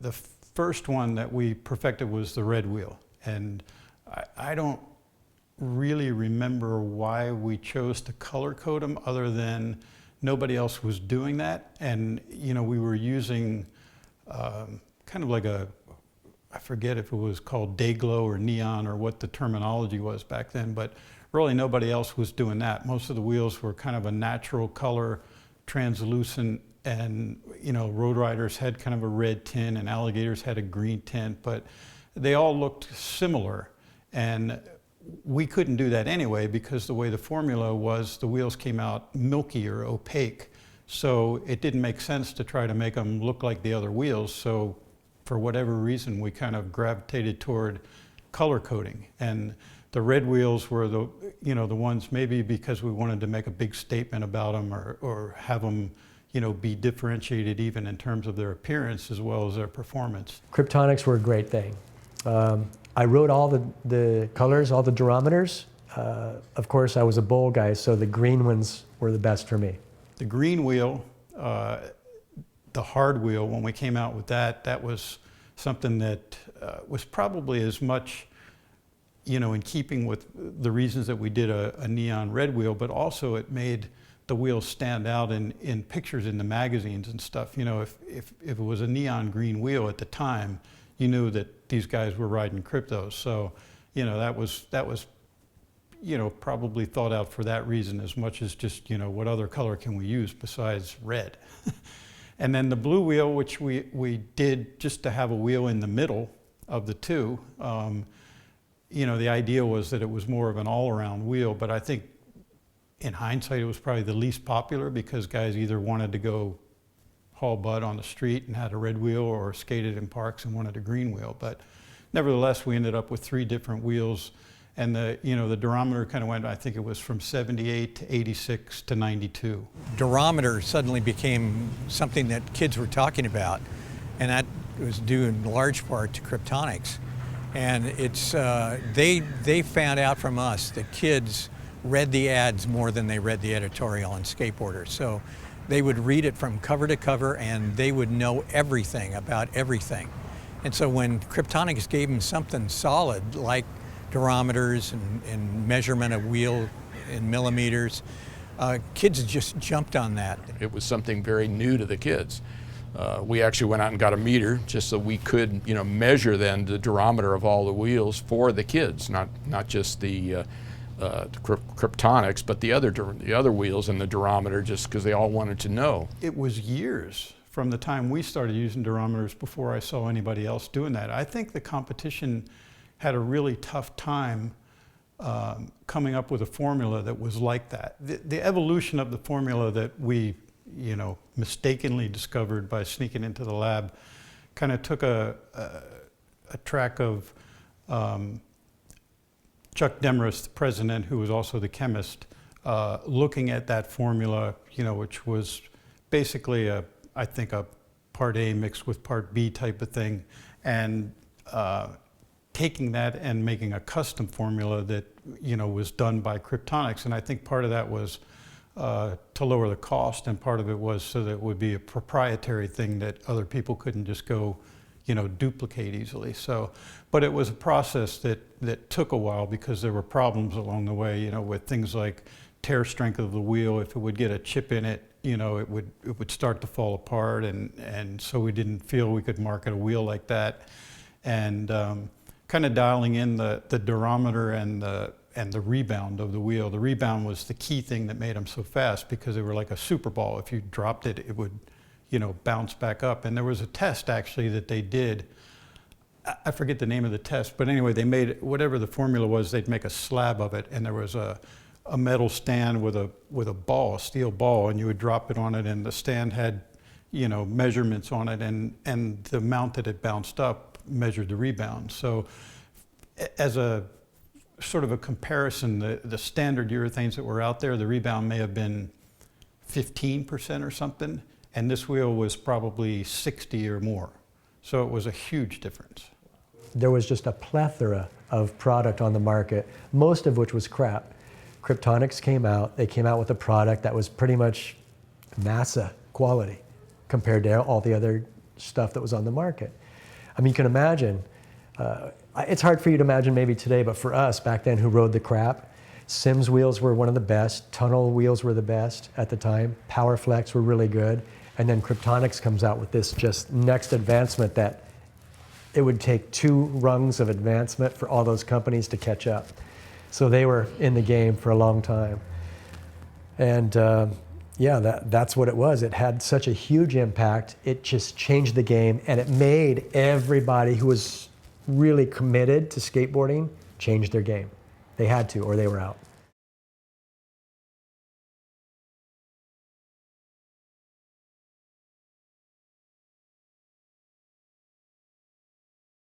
The first one that we perfected was the red wheel, and I don't really remember why we chose to color code them other than nobody else was doing that. And we were using kind of like I forget if it was called day glow or neon or what the terminology was back then, but really nobody else was doing that. Most of the wheels were kind of a natural color, translucent, and road riders had kind of a red tint and alligators had a green tint, but they all looked similar. And we couldn't do that anyway because the way the formula was, the wheels came out milky or opaque. So it didn't make sense to try to make them look like the other wheels. So for whatever reason, we kind of gravitated toward color coding. And the red wheels were the ones, maybe because we wanted to make a big statement about them or have them be differentiated even in terms of their appearance as well as their performance. Kryptonics were a great thing. I wrote all the colors, all the durometers. Of course, I was a bowl guy, so the green ones were the best for me. The green wheel, the hard wheel, when we came out with that was something that was probably as much in keeping with the reasons that we did a neon red wheel, but also it made the wheels stand out in pictures in the magazines and stuff. If it was a neon green wheel at the time, you knew that these guys were riding Kryptos. So, that was probably thought out for that reason as much as just, what other color can we use besides red? And then the blue wheel, which we did just to have a wheel in the middle of the two. The idea was that it was more of an all-around wheel, but I think in hindsight, it was probably the least popular because guys either wanted to go haul butt on the street and had a red wheel or skated in parks and wanted a green wheel. But nevertheless, we ended up with 3 different wheels, and the durometer kind of went, I think it was from 78 to 86 to 92. Durometer suddenly became something that kids were talking about, and that was due in large part to Kryptonics. And it's they found out from us that kids read the ads more than they read the editorial on Skateboarder. So they would read it from cover to cover and they would know everything about everything. And so when Kryptonics gave them something solid like durometers and measurement of wheel in millimeters, kids just jumped on that. It was something very new to the kids. We actually went out and got a meter just so we could measure then the durometer of all the wheels for the kids, not just the Kryptonics, but the other wheels and the durometer, just because they all wanted to know. It was years from the time we started using durometers before I saw anybody else doing that. I think the competition had a really tough time coming up with a formula that was like that. The evolution of the formula that we mistakenly discovered by sneaking into the lab kind of took a track of Chuck Demarest, the president, who was also the chemist, looking at that formula, which was basically I think a part A mixed with part B type of thing, and taking that and making a custom formula that was done by Kryptonics. And I think part of that was to lower the cost, and part of it was so that it would be a proprietary thing that other people couldn't just go duplicate easily. So, but it was a process that took a while because there were problems along the way, with things like tear strength of the wheel. If it would get a chip in it, it would start to fall apart, and so we didn't feel we could market a wheel like that. And kind of dialing in the durometer and the rebound of the wheel. The rebound was the key thing that made them so fast because they were like a super ball. If you dropped it, it would bounce back up. And there was a test actually that they did. I forget the name of the test, but anyway, they made whatever the formula was, they'd make a slab of it, and there was a metal stand with a ball, a steel ball, and you would drop it on it, and the stand had measurements on it, and the amount that it bounced up measured the rebound. So as a sort of a comparison, the standard urethanes that were out there, the rebound may have been 15% or something, and this wheel was probably 60 or more. So it was a huge difference. There was just a plethora of product on the market, most of which was crap. Kryptonics came out, they came out with a product that was pretty much NASA quality compared to all the other stuff that was on the market. I mean, you can imagine. It's hard for you to imagine maybe today, but for us back then who rode the crap, Sims wheels were one of the best. Tunnel wheels were the best at the time. Powerflex were really good. And then Kryptonics comes out with this just next advancement that it would take 2 rungs of advancement for all those companies to catch up. So they were in the game for a long time. And yeah, that's what it was. It had such a huge impact. It just changed the game, and it made everybody who was really committed to skateboarding change their game. They had to, or they were out.